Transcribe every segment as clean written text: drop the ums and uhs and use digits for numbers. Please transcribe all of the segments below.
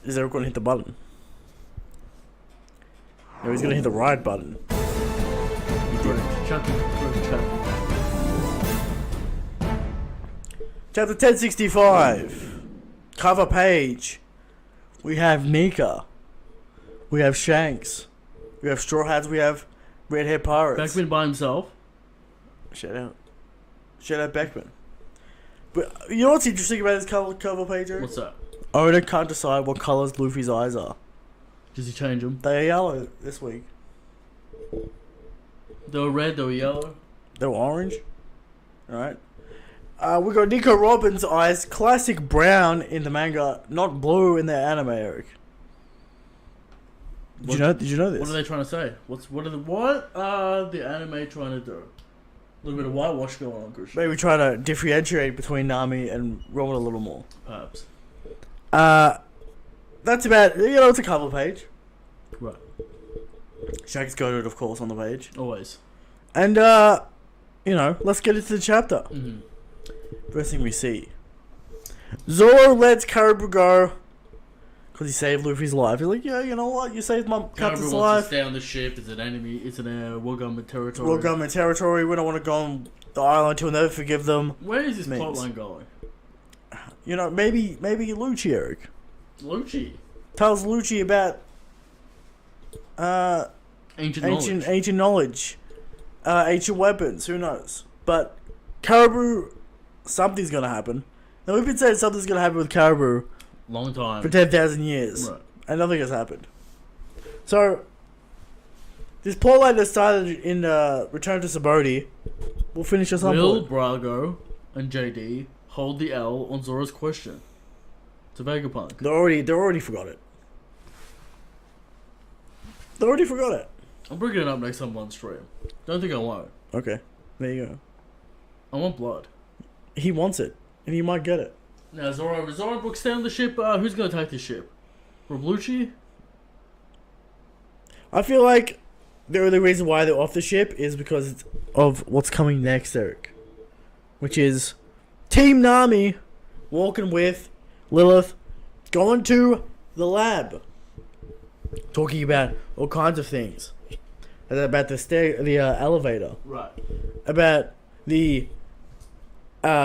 Is Eric going to hit the button? No, he's going to hit the right button. He did. Chapter 1065. Cover page. We have Nika. We have Shanks. We have Straw Hats. We have Red Hair Pirates. Beckman by himself. Shout out. Shout out Beckman. But you know what's interesting about this cover page, Eric? What's that? Oda can't decide what colours Luffy's eyes are. Does he change them? They are yellow this week. They were red, they were yellow. They were orange. Alright. We got Nico Robin's eyes, classic brown in the manga, not blue in the anime, Eric. Did you know this? What are they trying to say? What are the anime trying to do? A little bit of whitewash going on, Christian. Maybe try to differentiate between Nami and Robin a little more. Perhaps. That's about, it's a cover page. Right. Shanks goaded, of course, on the page. Always. And, let's get into the chapter. Mm-hmm. First thing we see. Zoro lets Caribou go because he saved Luffy's life. He's like, yeah, you know what? You saved my captain's life. Caribou wants to stay on the ship. It's an enemy. It's an world government territory. World government territory. We don't want to go on the island. He'll never forgive them. Where is this plotline going? Maybe Lucci, Eric. Lucci? Tells Lucci about ancient knowledge. Ancient weapons. Who knows? But Caribou, something's going to happen. Now, we've been saying something's going to happen with Caribou long time. For 10,000 years. Right. And nothing has happened. So, this plotline that started in Return to Sabaody will finish at some point. Will Brago and JD hold the L on Zoro's question to Vegapunk? They already forgot it. They already forgot it. I'm bringing it up next time on stream. Don't think I won't. Okay. There you go. I want blood. He wants it. And he might get it. Now, Zoro and Brook stay on the ship. Who's going to take the ship? Roblucci? I feel like the only reason why they're off the ship is because of what's coming next, Eric. Which is Team Nami walking with Lilith going to the lab. Talking about all kinds of things. About the elevator. Right. About the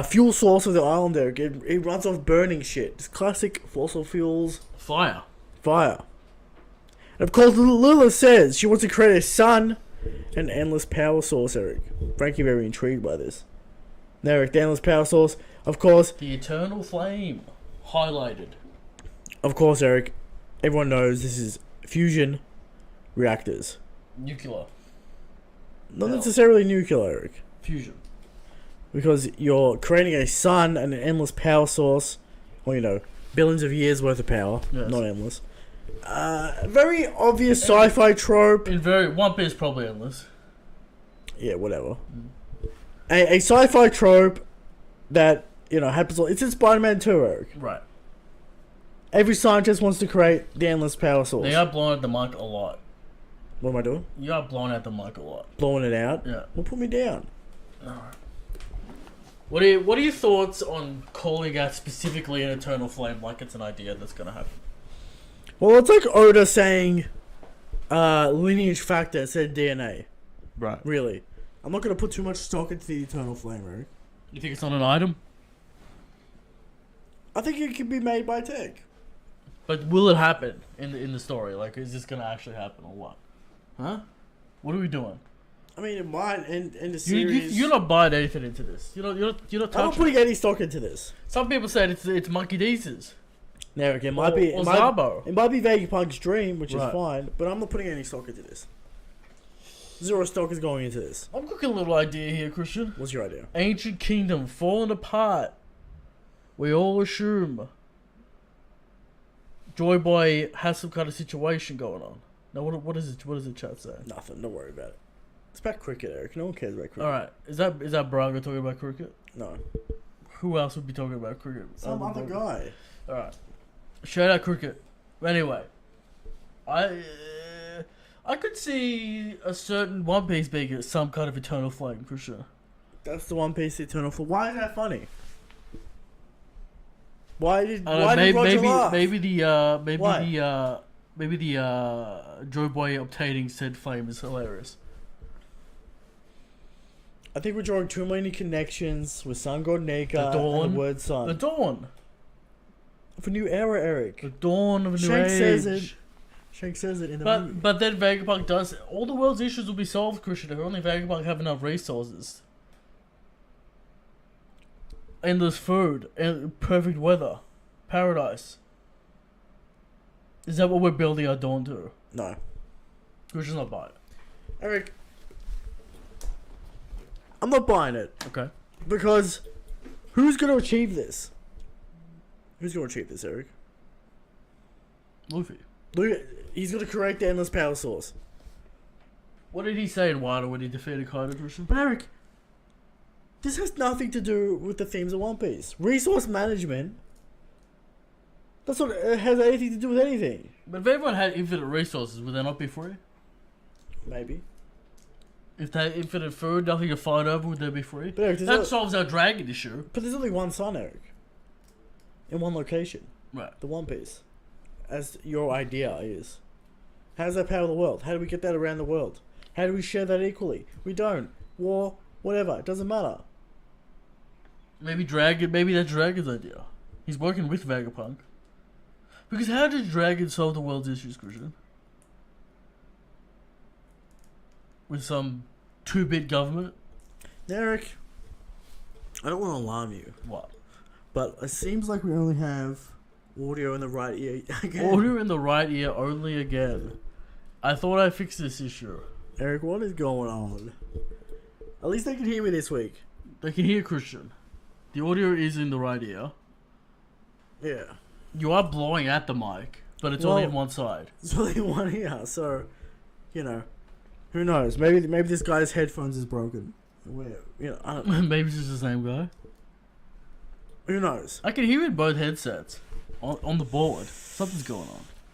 fuel source of the island, Eric. It runs off burning shit. It's classic fossil fuels. Fire. And of course, Lilith says she wants to create a sun and endless power source, Eric. Frankly, very intrigued by this. Now, Eric, the endless power source, of course. The eternal flame. Highlighted. Of course, Eric. Everyone knows this is fusion reactors. Nuclear. Not necessarily nuclear, Eric. Fusion. Because you're creating a sun and an endless power source. Or, billions of years worth of power. Yes. Not endless. Very obvious sci-fi trope. One Piece probably endless. Yeah, whatever. A sci-fi trope that, happens. It's in Spider-Man 2, Eric. Right. Every scientist wants to create the endless power source. They are blowing at the mic a lot. What am I doing? You are blowing at the mic a lot. Blowing it out? Yeah. Well, put me down. Alright. What are your thoughts on calling out specifically an eternal flame like it's an idea that's going to happen? Well, it's like Oda saying lineage factor instead of DNA. Right. Really. I'm not going to put too much stock into the eternal flame, Eric. You think it's not an item? I think it can be made by tech. But will it happen in the story? Like, is this going to actually happen or what? Huh? What are we doing? I mean, it might end the series. You're not buying anything into this. You're not touching. I'm not putting any stock into this. Some people said it's Monkey D's. Now again, it might be Vegapunk's dream, which is fine, but I'm not putting any stock into this. Zero stock is going into this. I'm cooking a little idea here, Christian. What's your idea? Ancient kingdom falling apart. We all assume Joy Boy has some kind of situation going on. Now, what is it? What does the chat say? Nothing. Don't worry about it. It's about cricket, Eric. No one cares about cricket. All right. Is that Braga talking about cricket? No. Who else would be talking about cricket? Some other guy. All right. Shout out cricket. Anyway, I could see a certain One Piece being some kind of eternal flame for sure. That's the One Piece eternal flame. Why is that funny? Why did maybe Roger laugh? maybe Why? the Joe Boy obtaining said flame is hilarious. I think we're drawing too many connections with Sun God Nika The dawn. and the word sun. The dawn. Of a new era, Eric. The dawn of a new Shanks age. says it. Shanks says it in the movie. But then Vegapunk does. All the world's issues will be solved, Christian, if only Vegapunk have enough resources. Endless food, and perfect weather, paradise. Is that what we're building our dawn to? No. Christian's not buying it. Eric, I'm not buying it. Okay. Because who's going to achieve this? Who's going to achieve this, Eric? Luffy. Look, he's going to create the endless power source. What did he say in Wano when he defeated Kaido, Christian? But Eric, this has nothing to do with the themes of One Piece. Resource management. That's not it has anything to do with anything. But if everyone had infinite resources, would they not be free? Maybe. If they had infinite food, nothing to fight over, would they be free? But Eric, That solves our dragon issue. but there's only one sun, Eric. In one location. Right. The One Piece. As your idea is. How does that power the world? How do we get that around the world? How do we share that equally? We don't. War, whatever. It doesn't matter. Maybe that's Dragon's idea. He's working with Vegapunk. Because how did Dragon solve the world's issues, Christian? With some 2-bit government? Eric, I don't want to alarm you, What? but it seems like we only have audio in the right ear again. Audio in the right ear only again. I thought I fixed this issue. Eric, what is going on? At least they can hear me this week. They can hear Christian. The audio is in the right ear. Yeah. You are blowing at the mic, but it's only on one side. It's only one ear, so, you know, who knows? Maybe this guy's headphones is broken. I don't know. Maybe it's just the same guy. Who knows? I can hear it in both headsets. On the board. Something's going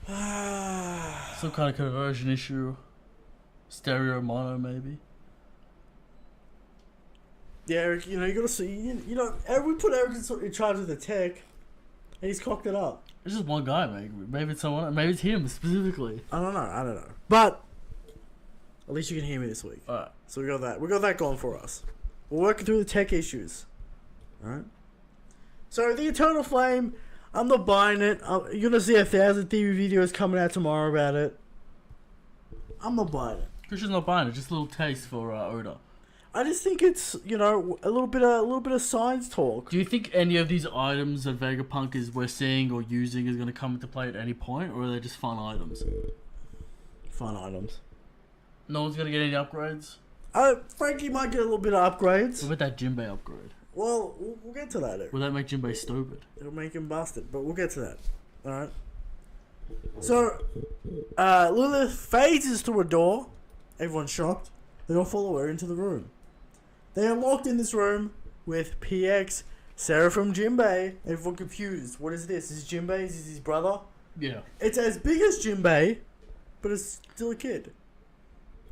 on. Some kind of conversion issue. Stereo mono, maybe. Yeah, Eric, you gotta see, we put Eric in charge of the tech, and he's cocked it up. It's just one guy, maybe. Maybe it's someone. Maybe it's him specifically. I don't know. But at least you can hear me this week. Alright. So we got that going for us. We're working through the tech issues. Alright? So the Eternal Flame, I'm not buying it. You're gonna see 1,000 TV videos coming out tomorrow about it. I'm not buying it. Christian's not buying it. Just a little taste for Oda. I just think it's, a little bit of science talk. Do you think any of these items that Vegapunk we're seeing or using is going to come into play at any point, or are they just fun items? Fun items. No one's going to get any upgrades? Frankie might get a little bit of upgrades. What about that Jimbei upgrade? Well, we'll get to that, Eric. Will that make Jimbei stupid? It'll make him busted, but we'll get to that. Alright? So, Lilith phases through a door. Everyone's shocked. They all follow her into the room. They are locked in this room with PX, Seraphim Jimbei. Everyone confused. What is this? Is Jimbei? Is this his brother? Yeah. It's as big as Jimbei, but it's still a kid.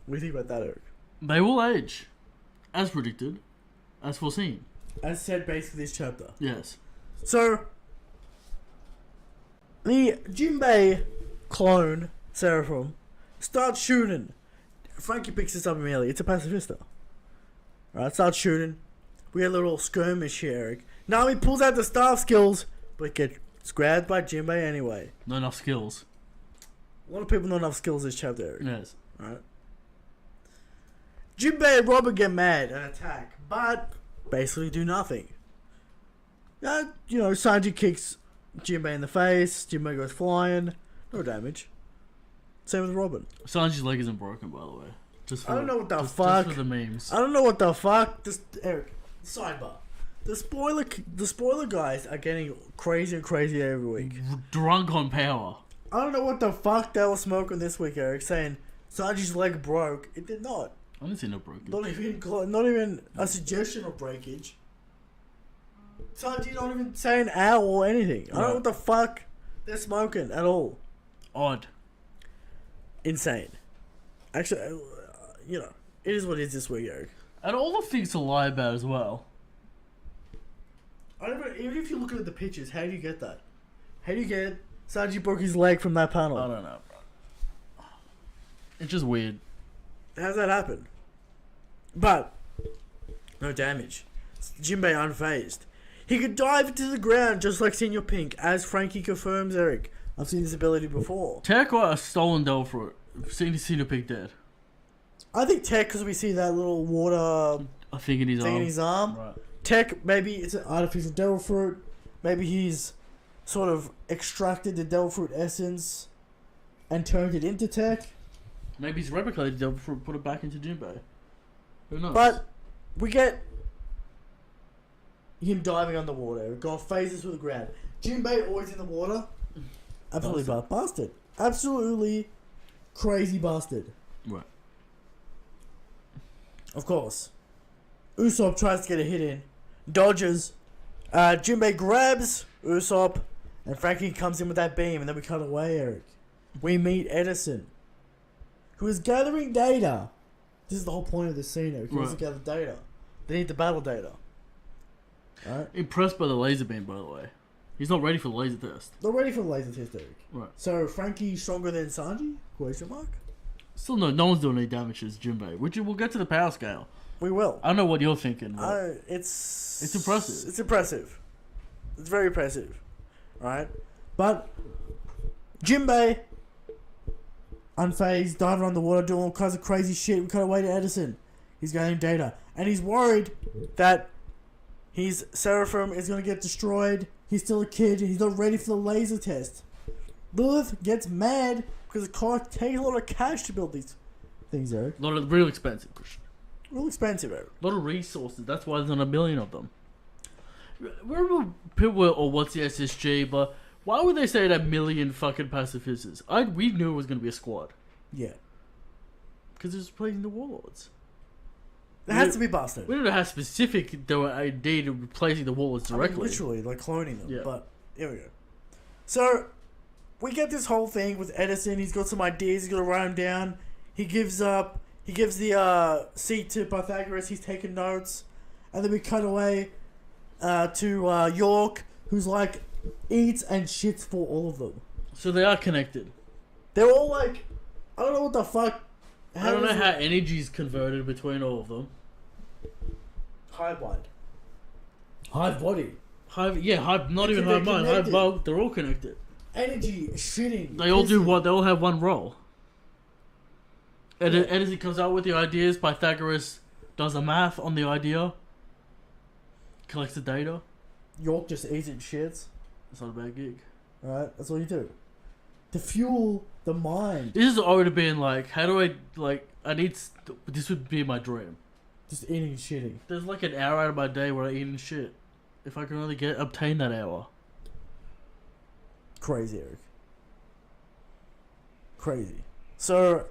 What do you think about that, Eric? They will age. As predicted. As foreseen. As said basically this chapter. Yes. So, the Jimbei clone, Seraphim, starts shooting. Frankie picks this up immediately. It's a pacifista. Alright, starts shooting. We get a little skirmish here, Eric. Nami pulls out the staff skills, but gets grabbed by Jimbei anyway. Not enough skills. A lot of people not enough skills this chapter, Eric. Yes. Alright. Jimbei and Robin get mad and attack, but basically do nothing. Sanji kicks Jimbei in the face. Jimbei goes flying. No damage. Same with Robin. Sanji's leg isn't broken, by the way. I don't know what the fuck. Just for the memes. I don't know what the fuck. Eric, sidebar. The spoiler guys are getting crazier and crazier every week. Drunk on power. I don't know what the fuck they were smoking this week, Eric. Saying Sanji's leg broke. It did not. I didn't see no broken. Not even a suggestion of breakage. Sanji not even saying ow or anything. I don't know what the fuck they're smoking at all. Odd. Insane. Actually, it is what it is this week, Eric. And all the things to lie about as well. Even if you look at the pictures, how do you get that? How do you get Sanji broke his leg from that panel? I don't know, bro. It's just weird. How's that happen? But no damage. Jimbei unfazed. He could dive into the ground just like Senior Pink, as Frankie confirms, Eric. I've seen this ability before. Tech or a stolen Devil Fruit? Senior Pink dead. I think Tech, because we see that little water I think in his arm. Right. Right. Tech, maybe it's an artificial Devil Fruit. Maybe he's sort of extracted the Devil Fruit essence and turned it into Tech. Maybe he's replicated Devil Fruit, put it back into Jimbei. Who knows? But we get him diving underwater, going phases through the ground. Jimbei always in the water. Absolutely bastard. Absolutely crazy bastard. Right. Of course. Usopp tries to get a hit in. Dodges. Jimbei grabs Usopp. And Frankie comes in with that beam. And then we cut away, Eric. We meet Edison, who is gathering data. This is the whole point of this scene, Eric. He wants to gather data. They need the battle data. Alright? Impressed by the laser beam, by the way. He's not ready for the laser test. They're ready for the laser test, Eric. Right. So, Frankie stronger than Sanji? Question mark? Still no one's doing any damage to Jimbei. We'll get to the power scale. We will. I don't know what you're thinking. It's impressive. It's impressive. It's very impressive. Alright? But Jimbei, unfazed, diving underwater, doing all kinds of crazy shit. We cut away to Edison. He's gathering data. And he's worried that his Seraphim is going to get destroyed. He's still a kid. He's not ready for the laser test. Lilith gets mad because it takes a lot of cash to build these things, Eric. A lot of real expensive. Real expensive, Eric. A lot of resources. That's why there's not a million of them. Remember people were, or what's the SSG, but why would they say that million fucking pacifists? We knew it was going to be a squad. Yeah. Because it was playing the warlords. It has to be bastard. We don't know how specific they were indeed replacing the warlords directly. I mean, literally, like cloning them. Yeah. But here we go. So we get this whole thing with Edison. He's got some ideas. He's gonna write them down. He gives up. He gives the seat to Pythagoras. He's taking notes, and then we cut away to York, who's like eats and shits for all of them. So they are connected. They're all like, I don't know what the fuck. I don't know how energy is converted between all of them. Hive mind. Hive body. Not even hive mind. Hive bulk. They're all connected. Energy, shitting. They all do what? They all have one role. Edison comes out with the ideas. Pythagoras does the math on the idea. Collects the data. York just eats and shits. That's not a bad gig. Alright, that's all you do. To fuel the mind. This has already been like, how do this would be my dream. Just eating and shitting. There's like an hour out of my day where I eat and shit. If I can only obtain that hour. Crazy, Eric. Crazy. So,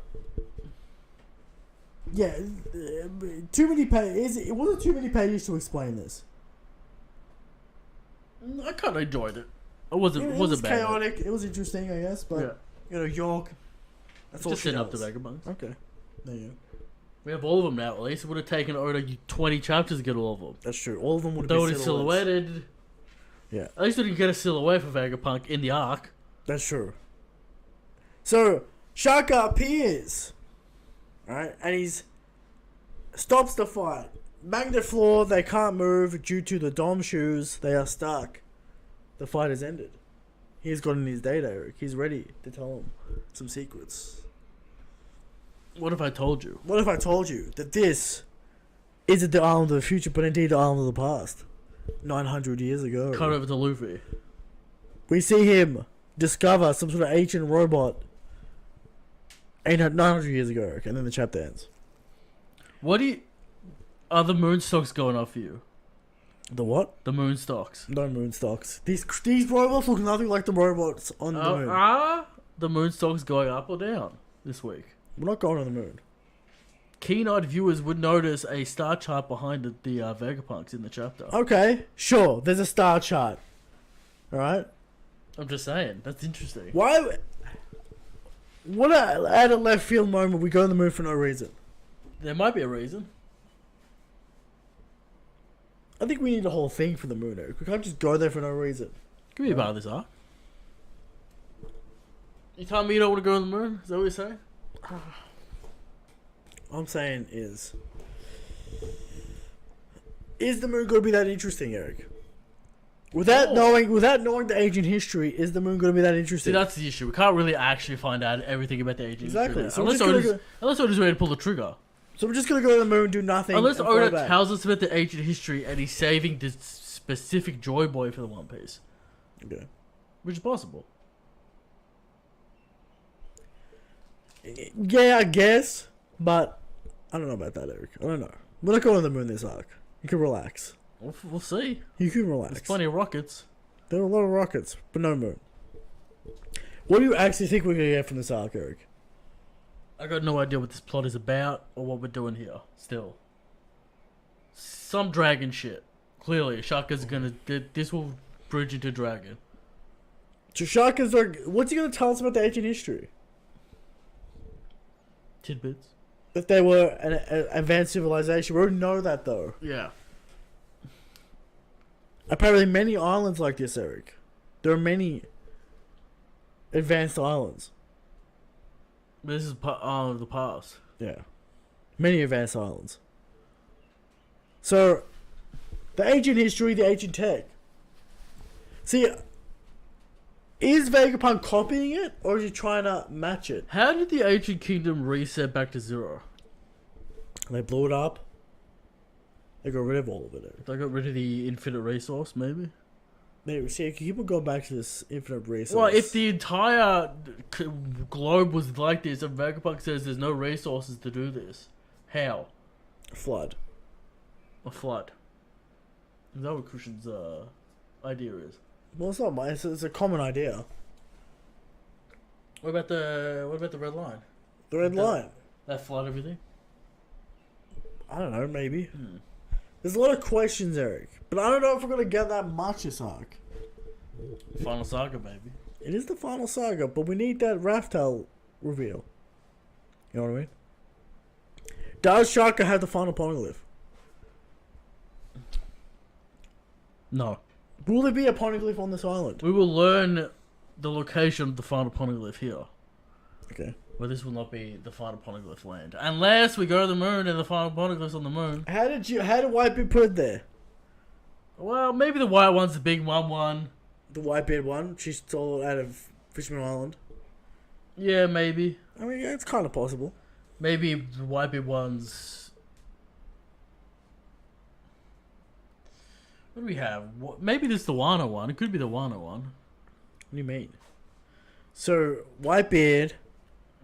yeah, too many pages. It wasn't too many pages to explain this. I kind of enjoyed it. It wasn't bad. Chaotic. It was interesting, I guess, but York. That's all just she send up to does. Vegapunk. Okay, there you go. We have all of them now. At least it would have taken over 20 chapters to get all of them. That's true. All of them would They have would been have silhouettes. silhouetted. Yeah, At least we didn't get a silhouette for Vegapunk in the arc. that's true. So Shaka appears, alright, and he's stops the fight. Magnet floor. They can't move due to the Dom shoes. They are stuck. The fight has ended. He's gotten his data, Eric. He's ready to tell him some secrets. What if I told you? What if I told you that this isn't the island of the future, but indeed the island of the past? 900 years ago. Cut over to Luffy. We see him discover some sort of ancient robot 900 years ago, Eric, and then the chapter ends. Are the moon stocks going up for you? The what? The moon stocks. No moon stocks. These robots look nothing like the robots on the moon. Are the moon stocks going up or down this week? We're not going on the moon. Keen-eyed viewers would notice a star chart behind the Vegapunks in the chapter. Okay, sure. There's a star chart. Alright? I'm just saying. That's interesting. Why? What a out of left field moment we go on the moon for no reason. There might be a reason. I think we need a whole thing for the moon, Eric. We can't just go there for no reason. Could be a part of this arc. You telling me you don't want to go on the moon? Is that what you're saying? All I'm saying is the moon going to be that interesting, Eric? Without knowing the ancient history, is the moon going to be that interesting? See, that's the issue. We can't really actually find out everything about the ancient history. So unless Oda's ready to pull the trigger. So we're just going to go to the moon, do nothing. Unless Oda tells us about the ancient history and he's saving this specific Joy Boy for the One Piece. Okay. Which is possible. Yeah, I guess. But I don't know about that, Eric. I don't know. We're not going to the moon this arc. You can relax. We'll see. You can relax. There's plenty of rockets. There are a lot of rockets, but no moon. What do you actually think we're going to get from this arc, Eric? I got no idea what this plot is about or what we're doing here. Still, some dragon shit. Clearly, Shaka's gonna. This will bridge into dragon. So Shaka's like, what's he gonna tell us about the ancient history? Tidbits. That they were an advanced civilization. We already know that though. Yeah. Apparently, many islands like this, Eric. There are many advanced islands. This is part of the past. Yeah. Many advanced islands. So, the ancient history, the ancient tech. See, is Vegapunk copying it, or is he trying to match it? How did the ancient kingdom reset back to zero? They blew it up. They got rid of all of it. They got rid of the infinite resource, maybe? Maybe. See, keep on going back to this infinite resource. Well, if the entire globe was like this, and Vegapunk says there's no resources to do this, how? Flood. A flood. Is that what Christian's idea is? Well, it's not mine. It's a common idea. What about the red line? The red line. That flood everything? I don't know, maybe. There's a lot of questions, Eric. But I don't know if we're going to get that much this arc. Final saga, baby. It is the final saga, but we need that Raftel reveal. You know what I mean? Does Shaka have the final poneglyph? No. Will there be a poneglyph on this island? We will learn the location of the final poneglyph here. Okay. Well, this will not be the final poneglyph land. Unless we go to the moon and the final poneglyph's on the moon. How did Whitebeard put it there? Well, maybe the white one's the big one. The Whitebeard one? She stole it out of Fisherman Island? Yeah, maybe. I mean, yeah, it's kind of possible. Maybe the Whitebeard one's... What do we have? Maybe this is the Wano one. It could be the Wano one. What do you mean? So, Whitebeard...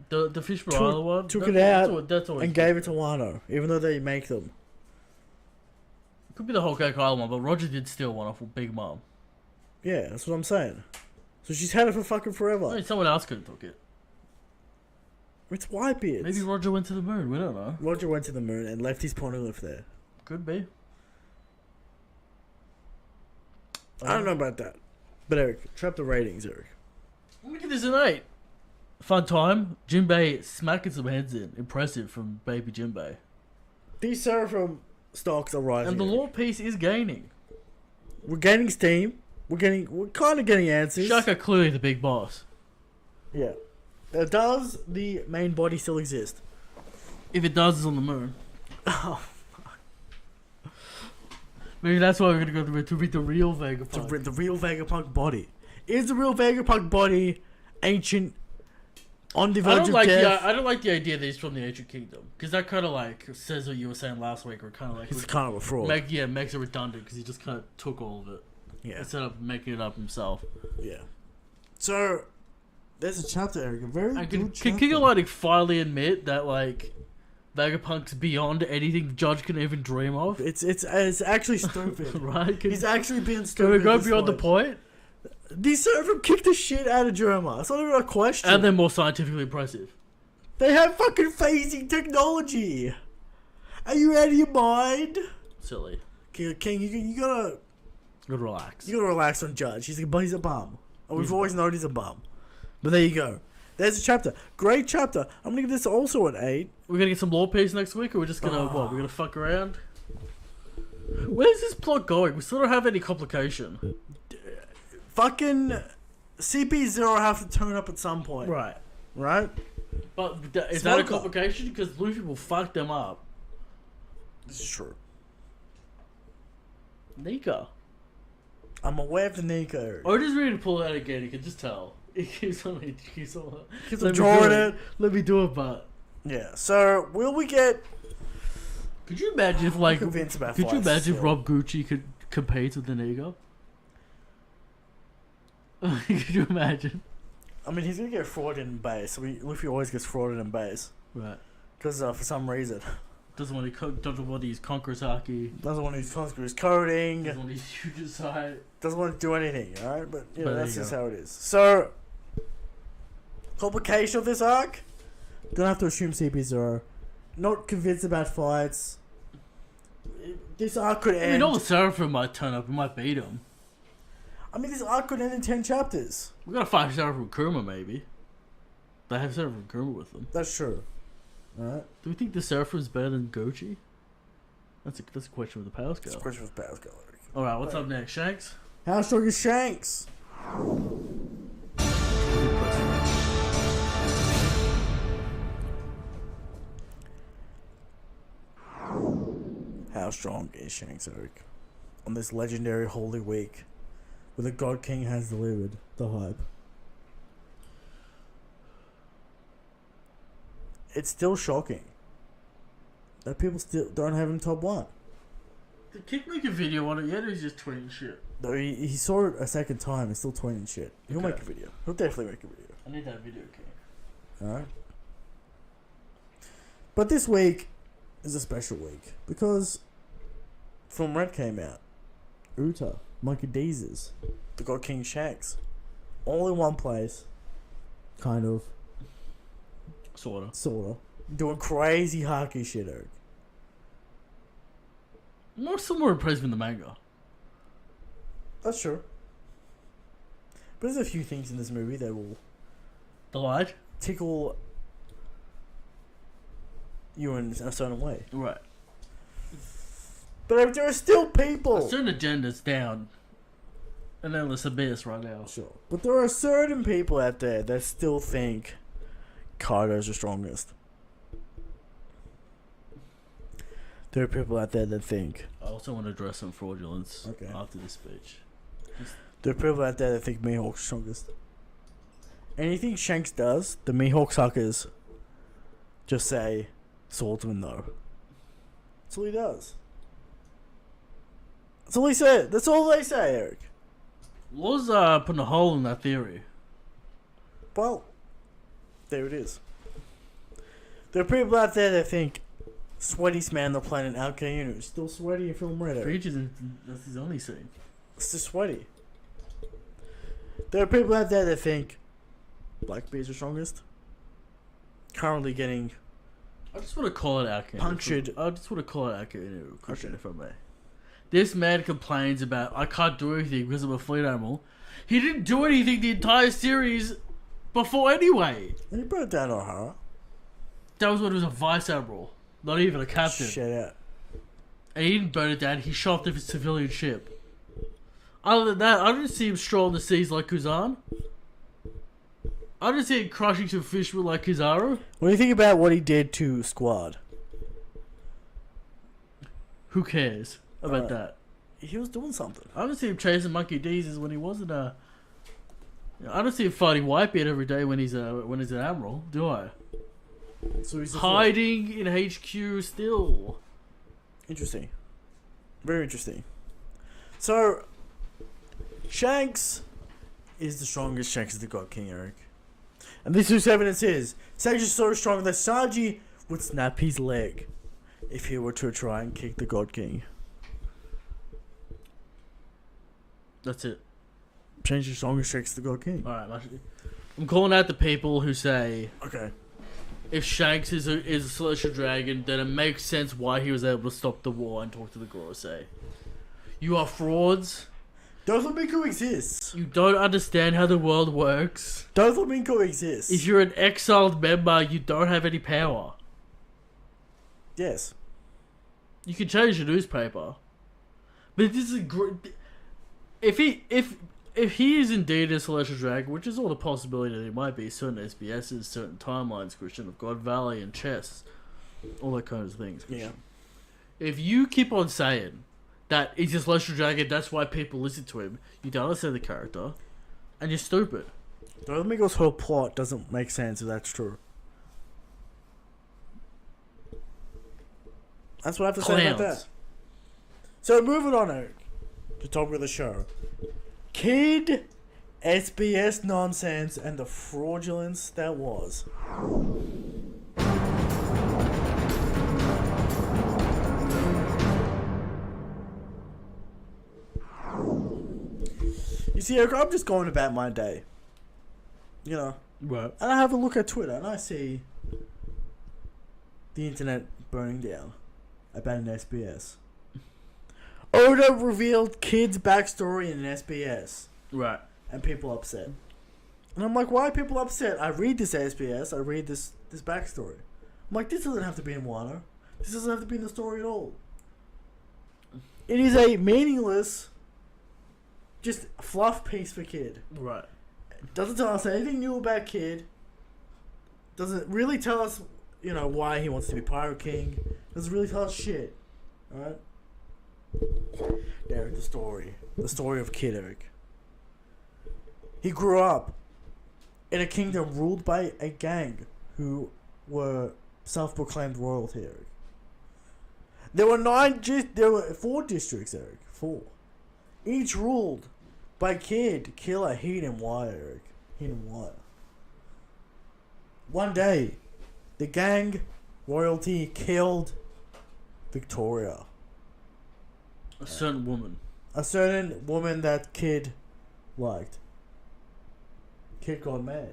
The Fisher Island one? Took it out that's and gave it to Wano, even though they make them. It could be the Whole Cake Island one, but Roger did steal one off of Big Mom. Yeah, that's what I'm saying. So she's had it for fucking forever. I mean, someone else could have took it. It's Whitebeard. Maybe Roger went to the moon. We don't know. Roger went to the moon and left his poneglyph there. Could be. I don't know about that. But Eric, trap the ratings, Eric. I'm gonna give this an 8. Fun time. Jimbei smacking some heads in. Impressive from baby Jimbei. These Seraphim stocks are rising. And the lore piece is gaining. We're gaining steam. We're kind of getting answers. Shaka clearly the big boss. Yeah. Does the main body still exist? If it does, it's on the moon. Oh, maybe that's why we're gonna go to read the real Vegapunk. the real Vegapunk body. Is the real Vegapunk body ancient? On the verge of death? I don't like the idea that he's from the ancient kingdom, because that kind of like says what you were saying last week, or kind of like he's kind of a fraud. Makes it redundant because he just kind of took all of it. Yeah. Instead of making it up himself. Yeah. So there's a chapter, Eric. A very good chapter. Can like finally admit that like Vegapunk's beyond anything the judge can even dream of? It's actually stupid, right? He's actually being Can stupid. we go beyond the point? These Seraphim kicked the shit out of Germa. It's not even a question. And they're more scientifically impressive. They have fucking phasing technology. Are you out of your mind? Silly. King, you gotta relax. You gotta relax on Judge. He's a bum. And we've always known he's a bum. But there you go. There's a chapter. Great chapter. I'm gonna give this also an 8. We're gonna get some lore piece next week, or we're just gonna what? We're gonna fuck around. Where's this plot going? We still don't have any complication. Fucking CP0 have to turn up at some point. Right. Right? But is that a Smoker. complication? Because Luffy will fuck them up. This is true. Nika. I'm aware of the Nico. Or just ready to pull it out again. You can just tell. He keeps on. Keeps on Let me drawing do it. Let me do it, but. Yeah, so will we get... Could you imagine if, like. convinced about Could you fights imagine if still. Rob Gucci could compete with the Nika? Could you imagine? I mean, he's gonna get frauded in base. Luffy always gets frauded in base. Right. Because for some reason. Doesn't want to use Conqueror's Haki. Doesn't want to use Conscript's coding. Doesn't want to use Future Sight. Doesn't want to do anything, alright? But, you know, But there that's you just go. how it is. So, complication of this arc? Gonna have to assume CP0. Not convinced about fights. This arc could I end... mean, all the Seraphim might turn up. We might beat him. this arc could end in 10 chapters. We got to fight Seraphim Kuruma, maybe. They have Seraphim Kuruma with them. That's true. Alright? Do we think the Seraphim's better than Gochi? That's a question with the power It's a scale. question with Power Scale. Alright, what's up next? Shanks? How strong is Shanks? How strong is Shanks, Eric? On this legendary Holy Week, where the God King has delivered the hype. It's still shocking that people still don't have him top 1. Did Kick make a video on it yet, or he's just tweeting shit? Though he saw it a second time and still tweeting shit. He'll Okay. make a video. He'll definitely make a video. I need that video, okay? Alright. But this week is a special week because Film Red came out. Uta, Monkey Deezes, the God King Shanks. All in one place. Kind of. Sorta. Sorta. Doing crazy hockey shit, Eric. I'm still more impressed with the manga. That's true. But there's a few things in this movie that will The light? tickle you in a certain way. Right. But there are still people. Certain agendas down. And then let's abyss right now. Sure. But there are certain people out there that still think Kaido's the strongest. There are people out there that think. I also want to address some fraudulence Okay. after this speech. There are people out there that think Mihawk's the strongest. Anything Shanks does, the Mihawk suckers just say, Swordsman though. That's all he does. That's all he said. That's all they say, Eric. Was putting a hole in that theory. Well, there it is. There are people out there that think sweatiest man on the planet, Alkainu, is still sweaty in Film Red. Eric. Features, that's his only scene. It's just sweaty. There are people out there that think Blackbeard's the strongest. Currently getting I just want to call it Alkainu. Punctured. I just want to call it Alkainu, Okay. if I may. This man complains about, I can't do anything because I'm a fleet animal. He didn't do anything the entire series before anyway. and he brought down O'Hara. That was when he was a vice admiral, not even a captain. Shut out. And he didn't burn it down, he shot the civilian ship. Other than that, I didn't see him stroll the seas like Kuzan. I didn't see him crushing some fish with like Kizaru. What do you think about what he did to Squad? Who cares about that? He was doing something. I don't see him chasing Monkey D's when he wasn't a. I don't see him fighting Whitebeard every day when he's an admiral, do I? So he's Hiding in HQ still. Interesting. Very interesting. So, Shanks is the strongest. Shanks is the God King, Eric. And this whose evidence is Shanks is so strong that Sanji would snap his leg if he were to try and kick the God King. That's it. Shanks is the strongest. Shanks is the God King. Alright, I'm calling out the people who say Okay. if Shanks is a celestial dragon, then it makes sense why he was able to stop the war and talk to the Gorosei. You are frauds. Dothlamenko exists. You don't understand how the world works. Dothlamenko exists. If you're an exiled member, you don't have any power. Yes. You can change the newspaper. But this is great. If he is indeed a celestial dragon, which is all the possibility that he might be, certain SBSs, certain timelines, Christian, of God Valley and chess, all that kind of things. Christian. Yeah. If you keep on saying that he's a celestial dragon, that's why people listen to him, you don't understand the character, and you're stupid. Doflamingo's whole plot doesn't make sense if that's true. That's what I have to say about that. So moving on, Eric, to top of the show. Kid SBS nonsense and the fraudulence that was. You see, Eric, I'm just going about my day. You know. Right. And I have a look at Twitter and I see the internet burning down about an SBS. Oda revealed kid's backstory in an SBS. Right. And people upset. And I'm like, why are people upset? I read this SBS, I read this backstory. I'm like, this doesn't have to be in Wano. This doesn't have to be in the story at all. It is a meaningless, just fluff piece for Kid. Right. It doesn't tell us anything new about Kid. Doesn't really tell us, you know, why he wants to be Pirate King. Doesn't really tell us shit. Alright? Derek, the story of Kid, Eric. He grew up in a kingdom ruled by a gang who were self-proclaimed royalty, Eric. There were 4 districts, Eric. 4. Each ruled by Kid, Killer, Heat, and Wire, Eric. Heat and Wire. One day, the gang royalty killed Victoria. A certain woman. A certain woman that Kid liked. Kid got mad.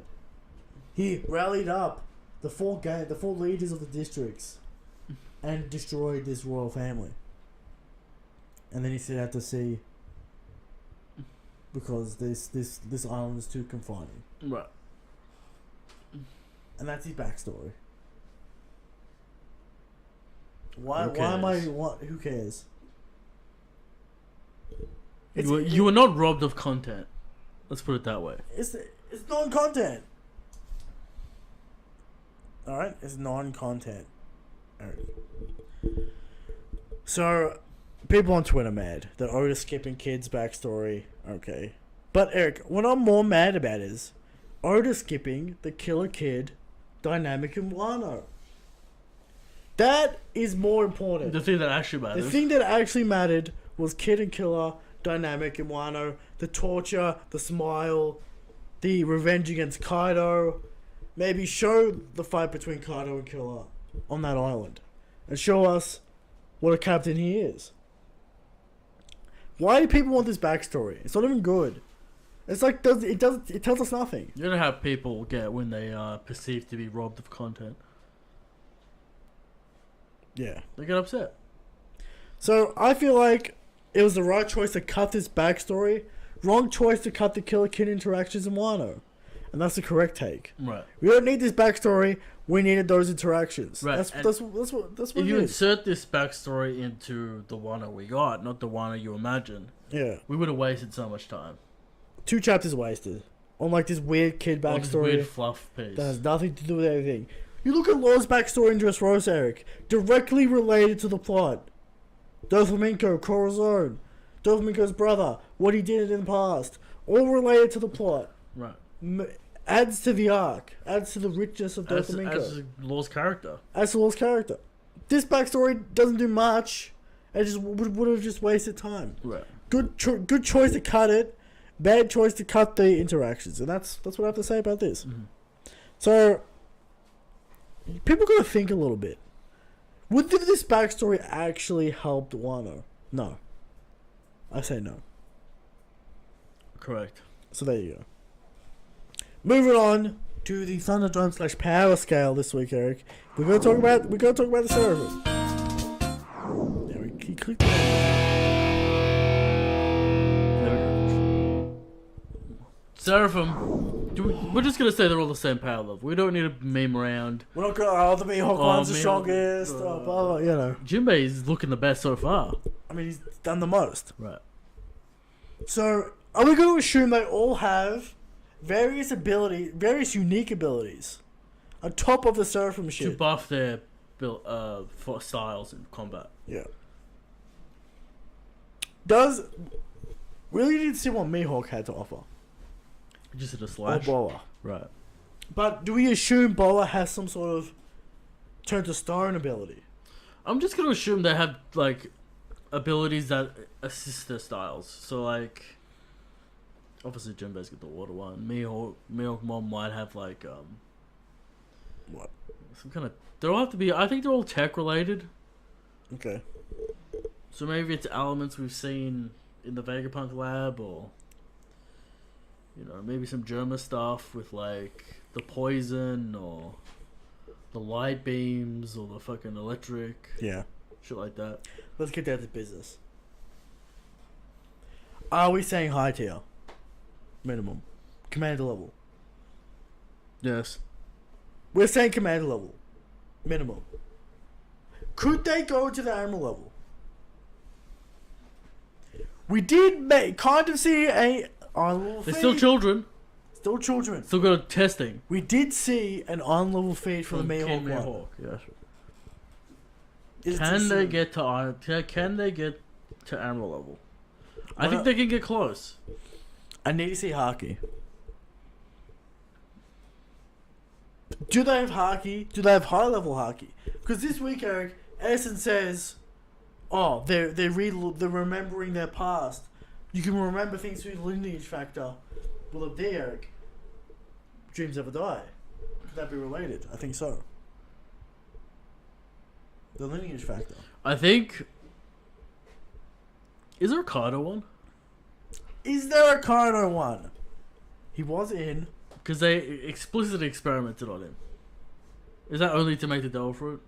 He rallied up the 4 leaders of the districts and destroyed this royal family. And then he set out to sea because this island is too confining. Right. And that's his backstory. Who cares? You are not robbed of content. Let's put it that way. It's non-content. Alright? It's non-content. Alright. So, people on Twitter mad that Oda's skipping Kid's backstory. Okay. But Eric, what I'm more mad about is Oda skipping the Killer Kid dynamic in Wano. That is more important. The thing that actually mattered. The thing that actually mattered was Kid and Killer dynamic in Wano. The torture, the smile, the revenge against Kaido. Maybe show the fight between Kaido and Killer on that island. And show us what a captain he is. Why do people want this backstory? It's not even good. It's like it tells us nothing. You know how people get when they are perceived to be robbed of content. Yeah. They get upset. So I feel like it was the right choice to cut this backstory. Wrong choice to cut the Killer Kid interactions in Wano. And that's the correct take. Right. We don't need this backstory. We needed those interactions. Right. That's what if it you is. insert this backstory into the Wano we got, not the Wano you imagine, Yeah. we would have wasted so much time. 2 chapters wasted. On like this weird kid On this backstory. weird fluff piece. That has nothing to do with anything. You look at Law's backstory in Dressrosa, Eric. Directly related to the plot. Doflamingo, Corazon, Doflamingo's brother, what he did in the past. All related to the plot. Right. Adds to the arc. Adds to the richness of Doflamingo. As Law's character. As to Law's character. This backstory doesn't do much. It just would have just wasted time. Right. Good choice to cut it. Bad choice to cut the interactions. And that's what I have to say about this. Mm-hmm. So, people gotta think a little bit. Would this backstory actually help Wano? No. I say no. Correct. So there you go. Moving on to the Thunderdome / Power Scale this week, Eric. We're gonna talk about the Seraphim. There we click. Seraphim, we're just going to say they're all the same power level. We don't need to meme around. We're not gonna, the Mihawk one's the strongest, blah, blah, you know. Jimbei is looking the best so far. I mean, he's done the most. Right. So, are we going to assume they all have various unique abilities on top of the Seraphim To shit? buff their for styles in combat. Yeah. We really didn't see what Mihawk had to offer. Just at a Or slash. Boa. Right. But do we assume Boa has some sort of turn to stone ability? I'm just gonna assume they have like abilities that assist their styles. So like, obviously Jimbei's got the water one. Mihawk Mom might have like What? some kind of. They all have to be. I think they're all tech related. Okay. So maybe it's elements we've seen in the Vegapunk lab, or maybe some Germa stuff with like the poison or the light beams or the fucking electric, Yeah. shit like that. Let's get down to business. Are we saying high tier? Minimum. Commander level. Yes. We're saying commander level. Minimum. Could they go to the admiral level? We did kind of see a on-level They're feed. still children. Still children. Still got testing. We did see an on-level feed for the From Mihawk King one. Mihawk. Yes. Is it Can too they soon? get to Can they get to admiral level? I Why think not? they can get close. I need to see Haki. Do they have Haki? Do they have high level Haki? Because this week, Eric, Edison says, "Oh, they're remembering their past. You can remember things through the lineage factor." Well, up there, Eric, dreams never die. Could that be related? I think so. The lineage factor. I think. Is there a Kaido one? Is there a Kaido one? He was in. Because they explicitly experimented on him. Is that only to make the devil fruit?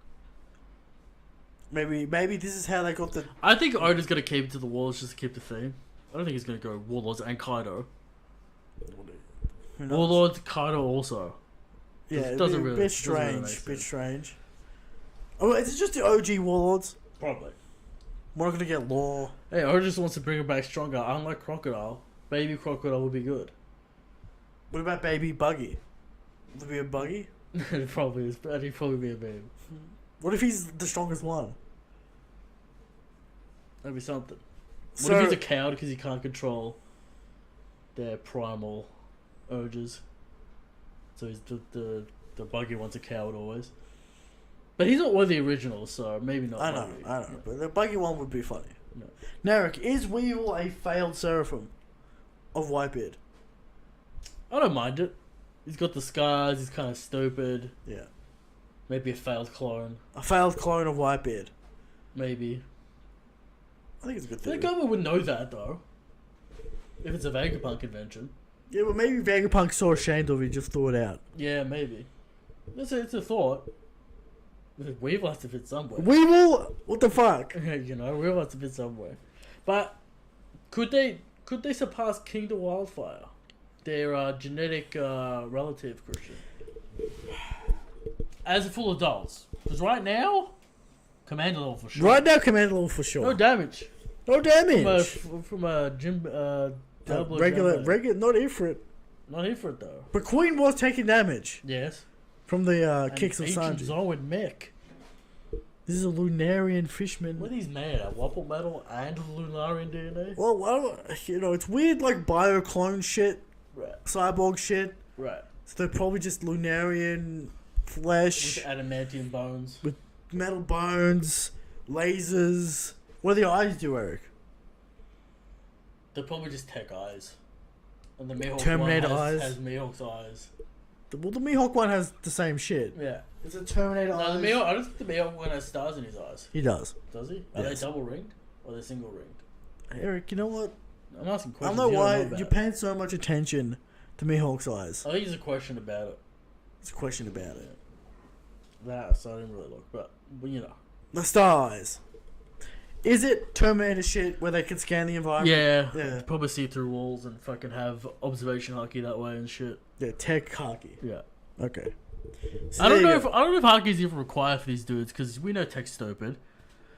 Maybe this is how they got the. I think Oda's going to keep it to the Warlords just to keep the theme. I don't think he's going to go Warlords and Kaido. Who knows? Warlords, Kaido also. Yeah, It it doesn't bit really- bit doesn't really strange. make Bit sense. strange. Oh, is it just the OG Warlords? Probably. We're not gonna get Law. Hey, Oda just wants to bring him back stronger. Unlike Crocodile, Baby Crocodile would be good. What about Baby Buggy? Would it be a Buggy? It probably is, but he'd probably be a babe. What if he's the strongest one? That'd be something. What So, if he's a coward because he can't control their primal urges? So he's the buggy one's a coward always. But he's not one of the originals, so maybe not. I know, Buggy. but the Buggy one would be funny. No. Narek, is Weevil a failed Seraphim of Whitebeard? I don't mind it. He's got the scars. He's kind of stupid. Yeah, Maybe a failed clone. a failed clone of Whitebeard. Maybe. I think it's a good The thing. government would know that though. If it's a Vegapunk convention. Yeah, but maybe Vegapunk saw ashamed of it, just threw it out. Yeah, maybe. It's a thought. Weevil has to fit somewhere. Weevil, what the fuck? Weevil has to fit somewhere. But could they surpass King the Wildfire? Their genetic relative, Christian. As full adults. Because right now, Commander level for sure. Right now, Commander level for sure. No damage. No damage. From a Regular, Jimbei. not Ifrit. Not here for it though. But Queen was taking damage Yes. from the And kicks of ancient Sanji. Zoan mech. This is a Lunarian fishman. What are these made of? Wapple metal and Lunarian DNA? Well, it's weird, like bio-clone shit, Right. cyborg shit. Right. So they're probably just Lunarian flesh, With adamantium bones. metal bones, lasers. What do the eyes do, Eric? They're probably just tech eyes. And the Mihawk Terminator one eyes. has Mihawk's eyes. The Mihawk one has the same shit. Yeah. It's a Terminator No, eyes. the Mihawk, I don't think the Mihawk one has stars in his eyes. He does. Does he? Are Yes. they double ringed? Or are they single ringed? Eric, you know what? I'm asking I questions. don't know you why about. you're paying so much attention to Mihawk's eyes. I think there's a question about it. It's a question about it. That, so I didn't really look. But The star eyes. Is it Terminator shit where they can scan the environment? Yeah. Yeah. Probably see through walls and fucking have observation hockey that way and shit. Yeah, tech hockey. Yeah. Okay. So I don't there know you if go. hockey's even required for these dudes because we know tech's stupid.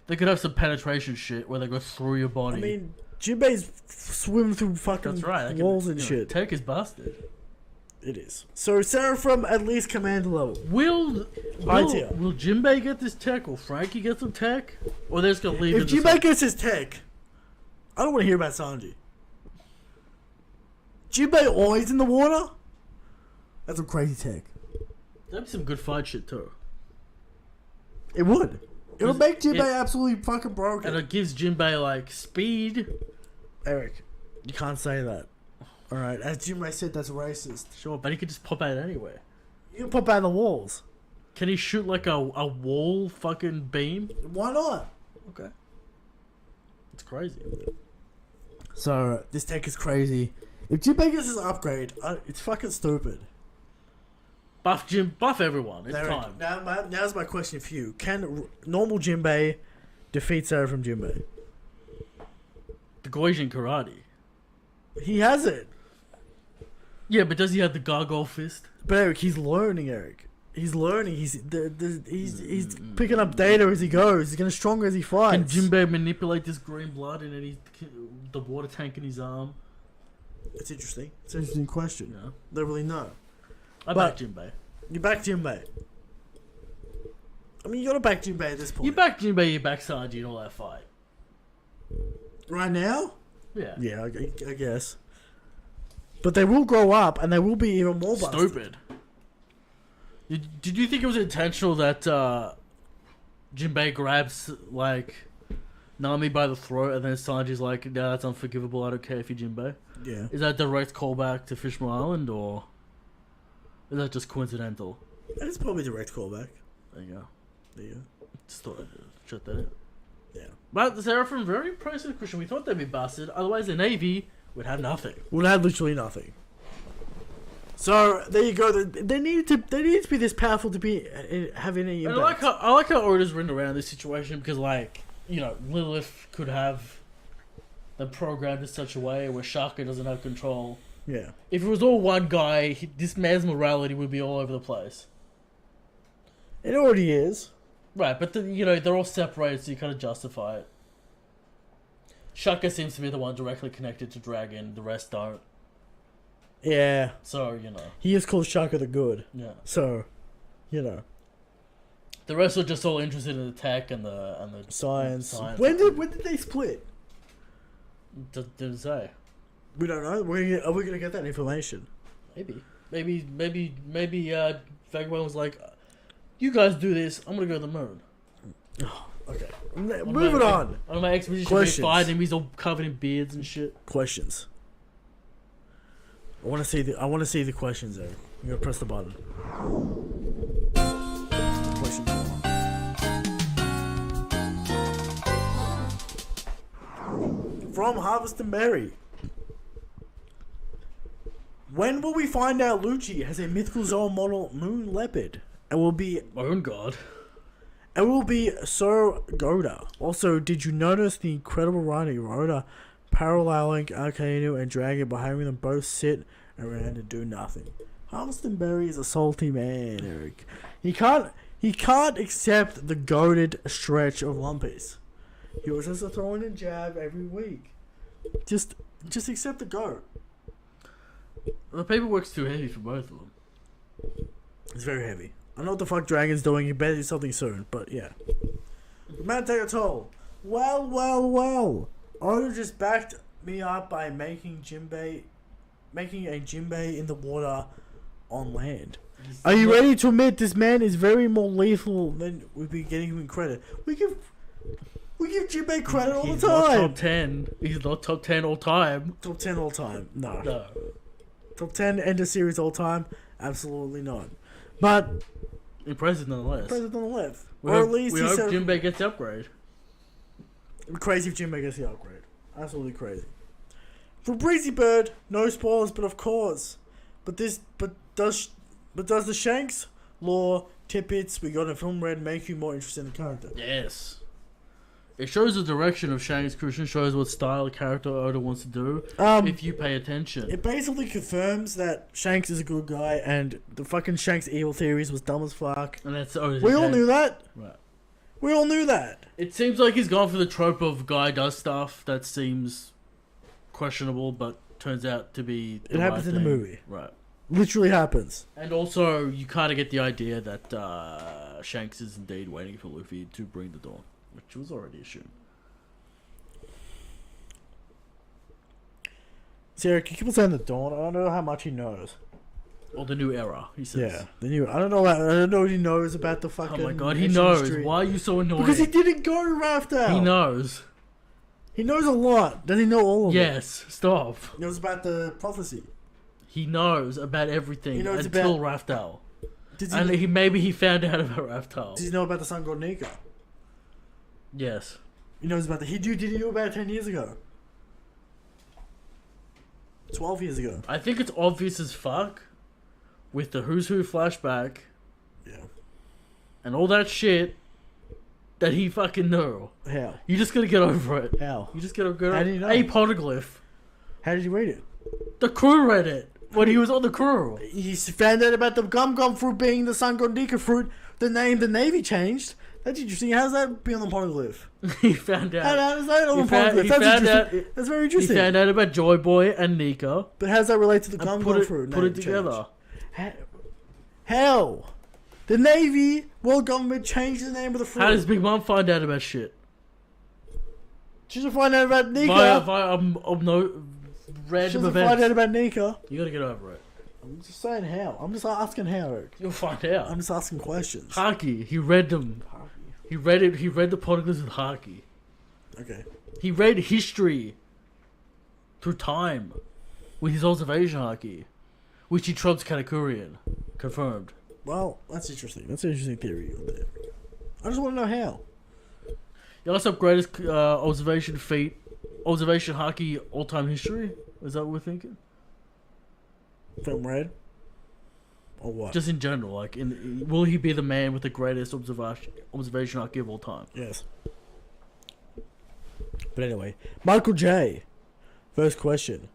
They could have some penetration shit where they go through your body. I mean, Jimbei's swimming through fucking that's right. walls and shit. Tech is busted. It is. So Seraphim at least commander level. Will tier. Will Jimbei get this tech or Frankie get some tech? Or they're just gonna leave If it Jimbei gets his tech, I don't want to hear about Sanji. Jimbei always in the water? That's some crazy tech. That'd be some good fight shit too. It would. It'll make Jimbei absolutely fucking broken. And it gives Jimbei like speed. Eric, you can't say that. Alright, as Jimbei said, that's racist. Sure, but he could just pop out anywhere. You can pop out the walls. Can he shoot like a wall fucking beam? Why not? Okay. It's crazy. So, this tech is crazy. If Jimbei gets his upgrade, it's fucking stupid. Buff everyone. It's time. Now's my question for you. Can normal Jimbei defeat Seraphim Jimbei? The Goijin karate. He has it. Yeah, but does he have the gargoyle fist? But Eric, he's learning, Eric. He's learning. He's picking up data as he goes. He's getting stronger as he fights. Can Jimbei manipulate this green blood in the water tank in his arm? It's interesting. It's an interesting question. Yeah. Don't really know. I back Jimbei. You back Jimbei. I mean, you gotta back Jimbei at this point. You back Jimbei, you back Sanji in all that fight. Right now? Yeah. Yeah, I guess. But they will grow up, and they will be even more busted. Stupid. Did you think it was intentional that Jimbei grabs, like, Nami by the throat, and then Sanji's like, no, that's unforgivable, I don't care if you're Jimbei? Yeah. Is that a direct callback to Fishman Island, or is that just coincidental? It's probably a direct callback. There you go. There you go. Just thought I'd shut that in. Yeah. But the Seraphim, very impressive Christian. We thought they'd be busted. Otherwise, the Navy would have nothing. Would have literally nothing. So there you go. They need to be this powerful to be having any impact. I like how Oda's written around this situation because, like, you know, Lilith could have them programmed in such a way where Shaka doesn't have control. Yeah. If it was all one guy, this man's morality would be all over the place. It already is. Right, but they're all separated, so you kind of justify it. Shaka seems to be the one directly connected to Dragon. The rest don't. Yeah. So he is called Shaka the Good. Yeah. So, the rest are just all interested in the tech and the science. When did they split? Didn't say. We don't know. Are we gonna get that information? Maybe. Vegapunk was like, "You guys do this. I'm gonna go to the moon." Oh, okay. Moving on. On my expedition, we find him. He's all covered in beards and shit. Questions. I want to see the questions there. I'm gonna press the button. Question 4. From Harvest and Berry. When will we find out Lucci has a mythical Zoro model Moon Leopard and will be Moon God? And will be Sir Goda. Also, did you notice the incredible writing of Oda paralleling Akainu and Dragon by having them both sit around and do nothing? Harveston Berry is a salty man, Eric. He can't accept the goaded stretch of One Piece. He was just throwing a jab every week. Just accept the goat. The paperwork's too heavy for both of them. It's very heavy. I know what the fuck Dragon's doing. He better do something soon, but yeah. Man, take a toll. Well. Oda just backed me up by making a Jimbei in the water on land. Are you ready to admit this man is very more lethal than we've been getting him credit? We give Jimbei credit all the time. Not top 10. He's not top 10 all time. Top 10 all time? No. Top 10 end of series all time? Absolutely not. But impressive nonetheless. Or at least we hope Jimbei gets the upgrade. It'd be crazy if Jimbei gets the upgrade. Absolutely crazy. For Breezy Bird, no spoilers, but of course. But does the Shanks lore tidbits we got in Film Red make you more interested in the character? Yes. It shows the direction of Shanks. Christian shows what style of character Oda wants to do. If you pay attention, it basically confirms that Shanks is a good guy, and the fucking Shanks evil theories was dumb as fuck. And that's Oda's we all knew that. Right. We all knew that. It seems like he's gone for the trope of guy does stuff that seems questionable, but turns out to be the It happens right in the thing. movie. Right. Literally happens. And also, you kind of get the idea that Shanks is indeed waiting for Luffy to bring the dawn, which was already assumed. Sarah, can keep saying the dawn? I don't know how much he knows. Or the new era, he says. Yeah, the new. I don't know. I don't know what he knows about the Oh fucking. my god, he ancient knows. history. Why are you so annoying? Because he didn't go to Raftel. He knows. He knows a lot. Does he know all of it? Yes, stop. He knows about the prophecy. He knows about everything He knows until Raftel. Did And maybe he found out about Raftel. Does he know about the sun god Nika? Yes. He knows about the. Did he know about it 10 years ago? 12 years ago. I think it's obvious as fuck with the Who's Who flashback Yeah. and all that shit that he fucking knew. How? You just gotta get over it. How? You just gotta go. How did he know? A poneglyph. How did he read it? The crew read it when he was on the crew. He found out about the gum fruit being the sun god Nika fruit. The name the Navy changed. That's interesting. How's that be on the poneglyph? He found out. How does that on He the found- poneglyph? he That's found interesting. out- That's very He interesting. found out about Joy Boy and Nika. But how does that relate to the And gum fruit? put name it together. change? How? The Navy, world government changed the name of the fruit. How does Big Mom find out about shit? She should find out about Nika. Via no She random doesn't find out events. about Nika. You gotta get over it. I'm just saying how. I'm just asking how, Eric. You'll find out. I'm just asking questions. Haki, he read them. He read it. He read the poneglyphs with Haki. Okay. He read history through time with his observation Haki, which he trumps Katakurian. Confirmed. Well, that's interesting. That's an interesting theory you got there. I just want to know how. You also greatest observation feat, observation Haki all-time history. Is that what we're thinking? From Red? Or what? Just in general, like, will he be the man with the greatest observation Haki of all time? Yes. But anyway, Michael J. First question.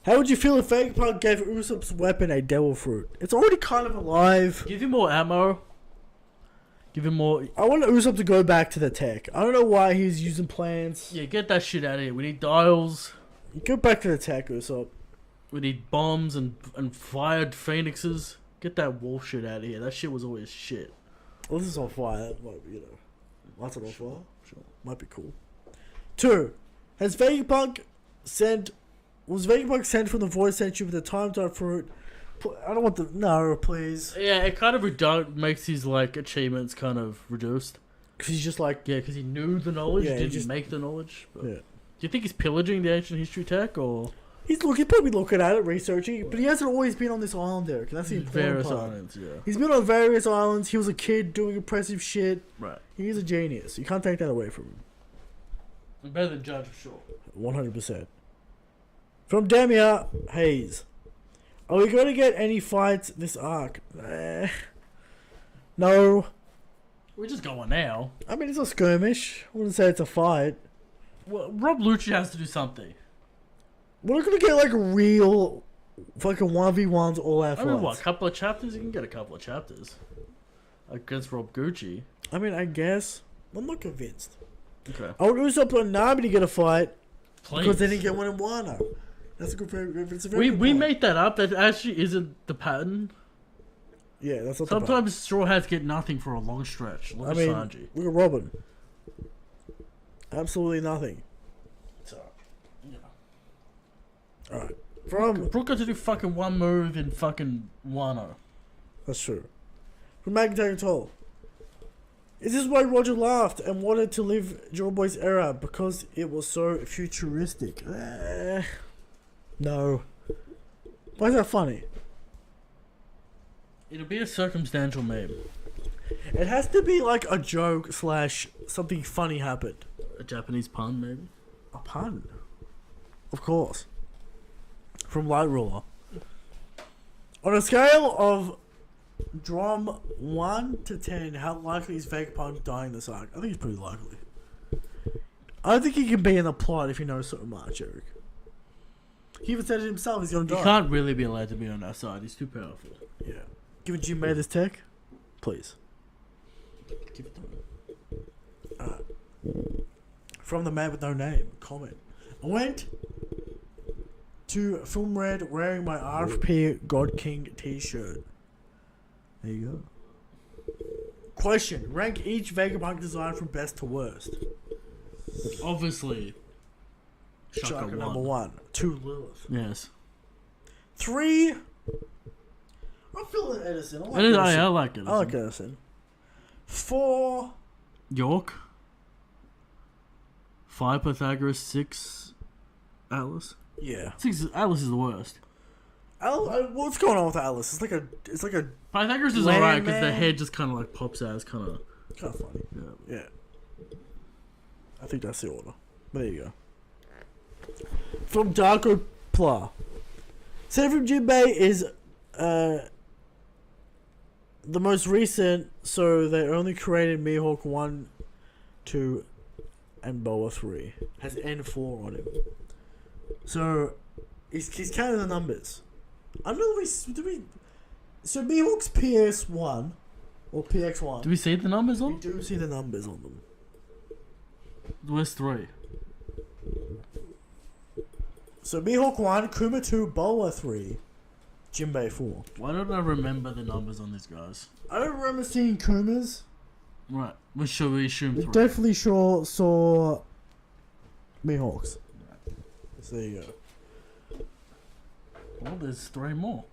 How would you feel if Vegapunk gave Usopp's weapon a devil fruit? It's already kind of alive. Give him more ammo. Give him more. I want Usopp to go back to the tech. I don't know why he's using plants. Yeah, get that shit out of here. We need dials. Go back to the tech, Usopp. We need bombs and fired phoenixes. Get that wolf shit out of here. That shit was always shit. Well, this is on fire. That might be, lights it on fire. Sure. Might be cool. 2. Was Vegapunk sent from the void sanctuary with the time dot fruit? I don't want the... No, please. Yeah, it kind of makes his, like, achievements kind of reduced. Because he's just like... Yeah, because he knew the knowledge, Yeah, he didn't just- make the knowledge. But Yeah. do you think he's pillaging the ancient history tech, or He's probably looking at it, researching, but he hasn't always been on this island there. 'Cause that's the important various part. islands? Yeah, He's been on various islands. He was a kid doing impressive shit. right. He's a genius. You can't take that away from him. Better than Judge for sure. 100%. From Demia Hayes. Are we going to get any fights this arc? No. We're just going now. I mean, it's a skirmish. I wouldn't say it's a fight. Well, Rob Lucci has to do something. We're not going to get like real fucking 1v1s all out I mean, what? fights. A couple of chapters? You can get a couple of chapters against Rob Gucci. I mean, I guess. I'm not convinced. Okay. I would Usopp and Nami to get a fight. Please. Because they didn't get one in Wano. That's a good. It's a very good We point. made that up. That actually isn't the pattern. Yeah, that's not the part. Sometimes Straw Hats get nothing for a long stretch. Look I at mean, Sanji. look at Robin. Absolutely nothing. So, yeah. Alright. From Brook got to do fucking one move in fucking Wano. That's true. From McIntyre Toll. Is this why Roger laughed and wanted to live Joe Boy's era? Because it was so futuristic. No. Why is that funny? It'll be a circumstantial meme. It has to be like a joke slash something funny happened. A Japanese pun, maybe? A pun. Of course. From Light Ruler. On a scale of Drum 1 to 10, how likely is Vegapunk dying this arc? I think he's pretty likely. I don't think he can be in the plot if he knows so much, Eric. He even said it himself, he's gonna die. He can't really be allowed to be on our side. He's too powerful. Yeah. Given Jimbei this tech, please. Give it to him. From the man with no name. Comment. I went to Film Red wearing my RFP God King t-shirt. There you go. Question. Rank each Vegapunk design from best to worst. Obviously. Shaka number 1. 2 Lilith. Yes. 3. I'm feeling Edison. I like I Edison. like Edison. I like Edison. 4. York. 5 Pythagoras. 6 Atlas. Yeah. 6 Atlas is the worst. What's going on with Atlas? It's like a Pythagoras is Land alright because the Man. head just kind of like pops out. It's kind of funny. yeah. Yeah. I think that's the order. But there you go. From Darko Pla. Seraphim Jimbei is the most recent, so they only created Mihawk 1, 2, and Boa 3. Has N4 on him. So, he's counting the numbers. I don't know if we... So Mihawk's PS1, or PX1. Do we see the numbers We on? do see the numbers on them. Where's 3? So Mihawk 1, Kuma 2, Boa 3, Jimbei 4. Why don't I remember the numbers on these guys? I don't remember seeing Kumas. Right. Well, should we assume We 3? definitely saw Mihawks. So there you go. Well, there's 3 more.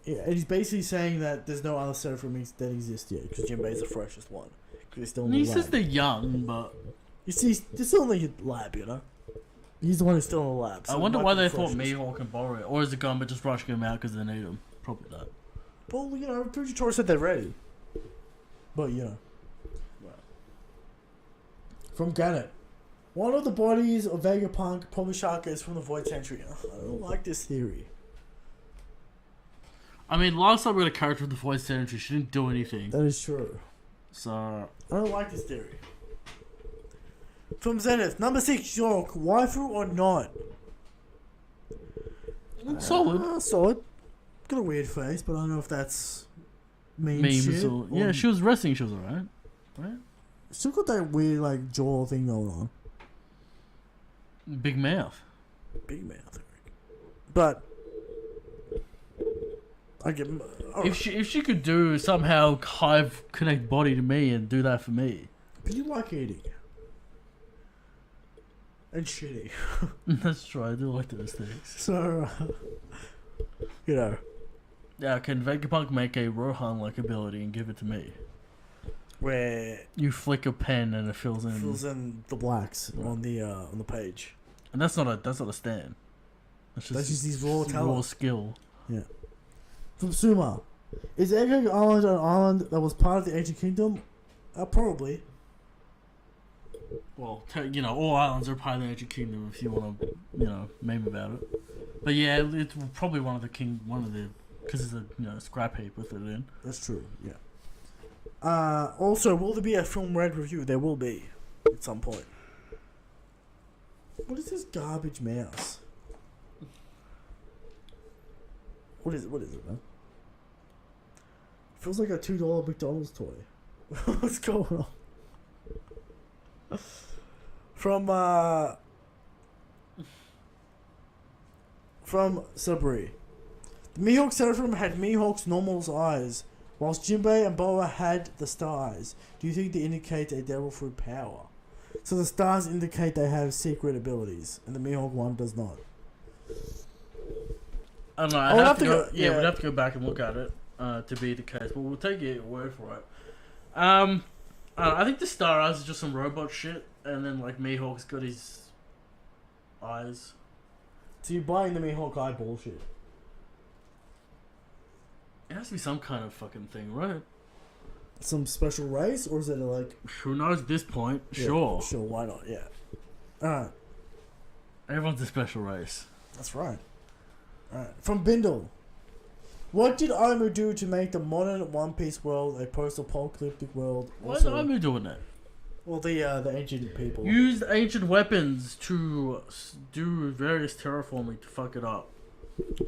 Yeah, and he's basically saying that there's no other Seraphim that exist yet, because Jimbei's the freshest one. Because he's still in the He lab. says they're young, but You see, they're still in the lab, you know? He's the one who's still in the lab. I so wonder he why might be they the thought freshest. Mihawk and Borrow, or is it Gamba just rushing him out because they need him? Probably that. Well, you know, Fujitora said they're ready. But, you know. Right. From Gannett. One of the bodies of Vegapunk, probably Shaka, is from the Void Century. I don't like this theory. I mean, last time we got a character from the Void Century, she didn't do anything. That is true. So, I don't like this theory. From Zenith, number 6, York, waifu or not? solid. Solid. Got a weird face, but I don't know if that's memes Memes shit. or, yeah, she was resting, she was alright. Right? Still got that weird, like, jaw thing going on. Big mouth. Big mouth. But I get. If she could do somehow hive connect body to me and do that for me. But you like eating. And shitty. That's true, I do like those things. So, you know. Yeah, can Vegapunk make a Rohan-like ability and give it to me? Where You flick a pen and it fills in. fills in the blacks on the page. And that's not a stand. That's That's just his raw raw talent. skill. Yeah. From Suma. Is Egghead Island an island that was part of the Ancient Kingdom? Probably. Well, all islands are part of the Ancient Kingdom if you want to, meme about it. But yeah, it's probably one of the because it's a scrap heap with it in. That's true, yeah. Also, will there be a Film Red review? There will be. At some point. What is this garbage mouse? What is it, man? Feels like a $2 McDonald's toy. What's going on? From Sabri. The Mihawk Seraphim had Mihawk's normal eyes, whilst Jimbei and Boa had the star eyes. Do you think they indicate a devil fruit power? So the stars indicate they have secret abilities, and the Mihawk one does not. I don't know. I would have to go- Yeah, yeah. we'd have to go back and look at it to be the case, but we'll take your word for it. I think the Star Eyes is just some robot shit, and then like Mihawk's got his eyes. So you're buying the Mihawk eye bullshit. It has to be some kind of fucking thing, right? Some special race, or is it like... Who knows at this point? Yeah, Sure. Sure, why not, yeah. Alright, Everyone's a special race. that's right. Alright, from Bindle. What did Aimu do to make the modern One Piece world a post-apocalyptic world? Why is Aimu doing that? Well, the ancient people. Used ancient weapons to do various terraforming to fuck it up.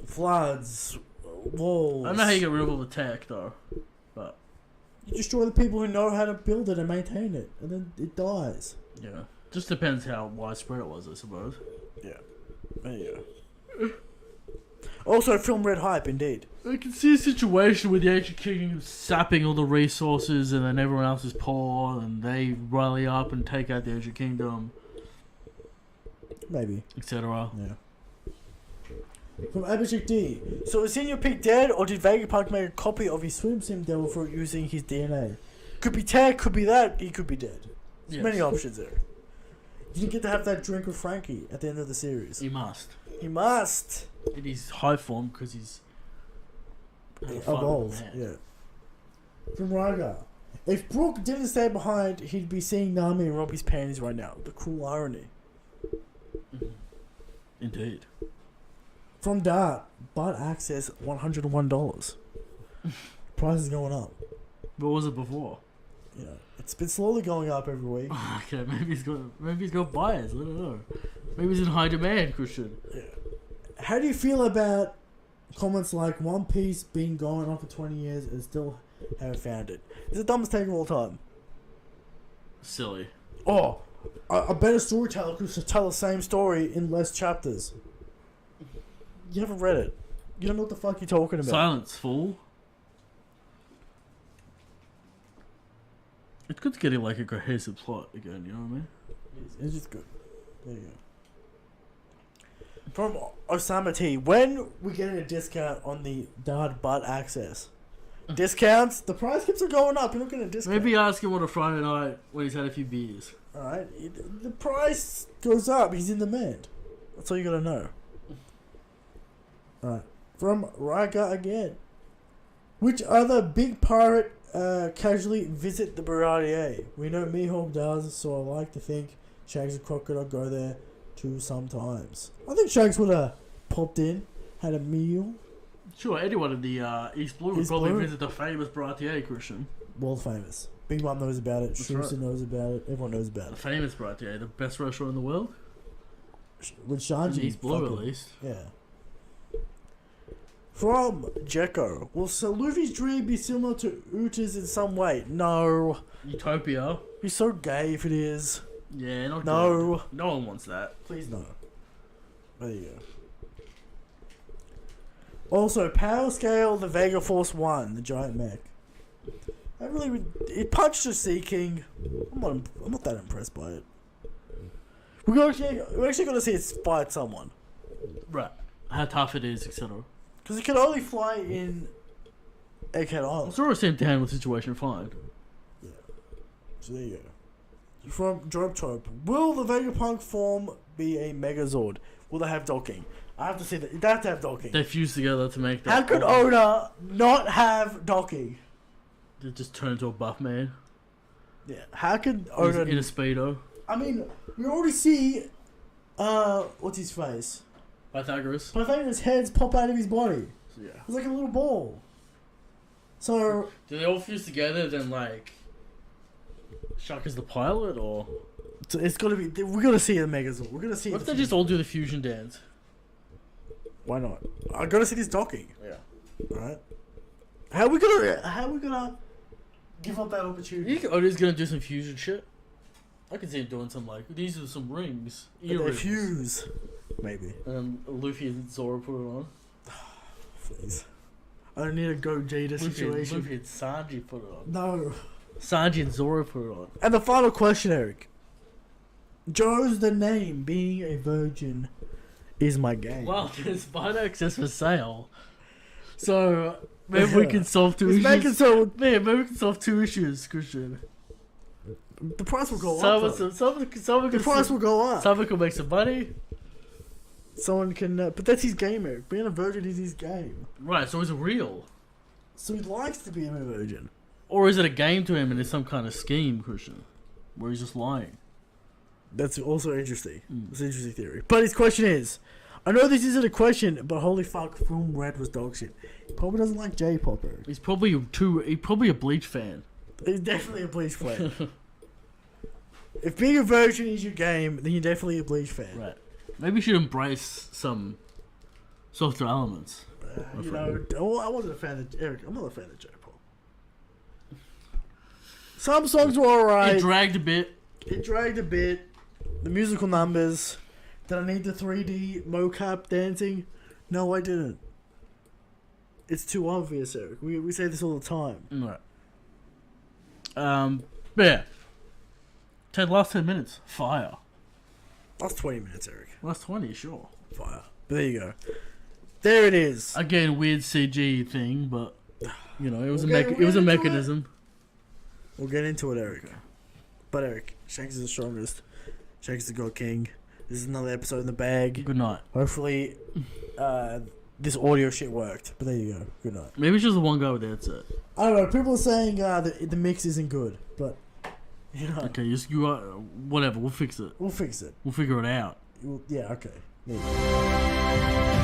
Floods, walls. I don't know how you get rid of all the tech though, but You destroy the people who know how to build it and maintain it, and then it dies. yeah. Just depends how widespread it was, I suppose. Yeah. There you go. Also, film red hype, indeed. I can see a situation where the ancient kingdom is sapping all the resources and then everyone else is poor and they rally up and take out the ancient kingdom, Maybe. etc. Yeah. From Abhishek D. So is Senior Pig dead, or did Vegapunk make a copy of his swim sim devil for using his DNA? Could be tech, could be that, he could be dead. There's Yes. many options there. You didn't get to have that drink with Frankie at the end of the series. He must. He must In his high form because he's evolve. Yeah. From Raga. If Brooke didn't stay behind, he'd be seeing Nami and Robbie's panties right now. The cruel irony. Indeed. From Dart, butt access $101. Price is going up. What was it before? You know, it's been slowly going up every week. Okay, maybe he's got buyers. I don't know. Maybe he's in high demand, Christian. Yeah. How do you feel about comments like One Piece been going on for 20 years and still haven't found it? It's the dumbest take of all time. Silly. Oh, a better storyteller could tell the same story in less chapters. You haven't read it. You don't know what the fuck you're talking about. Silence, fool. It's good to get like a cohesive plot again, you know what I mean? It's just good. There you go. From Osama T. When we getting a discount on the Dart butt access? Discounts? The price keeps on going up. You're not getting a discount. Maybe ask him on a Friday night when he's had a few beers. Alright, the price goes up. He's in demand. That's all you gotta know. Alright. From Raga again. Which other big pirate casually visit the Baratier? We know Mihawk does, so I like to think Shanks and Crocodile go there too sometimes. I think Shanks would have popped in, had a meal. Sure, anyone in the East Blue would East probably Blue? visit the famous Baratier, Christian. World famous. Big Mom knows about it. That's Schuster right. knows about it. Everyone knows about The it. famous Baratier, the best restaurant in the world. With Shanji. East Blue, fucking- at least. Yeah. From Jekko. Will Sir Luffy's dream be similar to Uta's in some way? No. Utopia. He's so gay if it is. Yeah, not No. good. No one wants that. Please no. There you go. Also, Power Scale, the Vega Force 1, the giant mech. I really... It punched the Sea King. I'm not that impressed by it. We're actually going to see it fight someone. Right. How tough it is, etc. Because it can only fly in Egghead Island. Zoro seemed to handle the situation fine. Yeah. So there you go. From Drope, will the Vegapunk form be a Megazord? Will they have docking? I have to see that. They have to have docking. They fused together to make that. How could Oda not have docking? They just turn into a buff man. Yeah. How could In Oda... a speedo. I mean, we already see... what's his face? Pythagoras. Pythagoras' heads pop out of his body. Yeah. It's like a little ball. So... Do they all fuse together then like Shaka's the pilot or So it's gotta be... We're gonna see the Megazord. We're gonna see... what if the they just all do the fusion dance? Why not? I gotta see this docking. Yeah. Alright? How we gonna give up that opportunity? You think Oda's gonna do some fusion shit? I can see him doing some like these are some rings. They Earrings. fuse. Maybe. And Luffy and Zoro put it on. Please. I don't need a Gogeta situation. Luffy and Sanji put it on. No. Sanji and Zoro put it on. And the final question, Eric. Joe's the name. Being a virgin is my game. Well, there's Spider Access for sale. So maybe we can solve two issues. Maybe we can solve two issues, Christian. The price will go up. Someone The price will go up. Someone can make some money. Someone can... but that's his game, Eric. Being a virgin is his game. Right, so is it real? So he likes to be a virgin. Or is it a game to him and it's some kind of scheme, Christian? Where he's just lying. That's also interesting. It's an interesting theory. But his question is... I know this isn't a question, but holy fuck, Film Red was dog shit. He probably doesn't like J-pop, Eric. He's probably a Bleach fan. He's definitely a Bleach fan. If being a virgin is your game, then you're definitely a Bleach fan. Right. Maybe you should embrace some softer elements. You know, I wasn't a fan of Eric. I'm not a fan of J-pop. Some songs were alright. It dragged a bit. It dragged a bit. The musical numbers. Did I need the 3D mocap dancing? No, I didn't. It's too obvious, Eric. We say this all the time. Right. Yeah. Last 10 minutes. Fire. Last 20 minutes, Eric. Last 20, sure. Fire. But there you go. There it is. Again, weird CG thing, but you know, it was We'll a get into mechanism. We'll get into it, Eric. But Eric, Shanks is the strongest. Shanks is the God King. This is another episode in the bag. Good night. Hopefully, this audio shit worked. But there you go. Good night. Maybe it's just the one guy with the headset. I don't know. People are saying the mix isn't good, but you know. Okay, whatever. We'll fix it. We'll fix it. We'll figure it out. Yeah. Okay. There you go.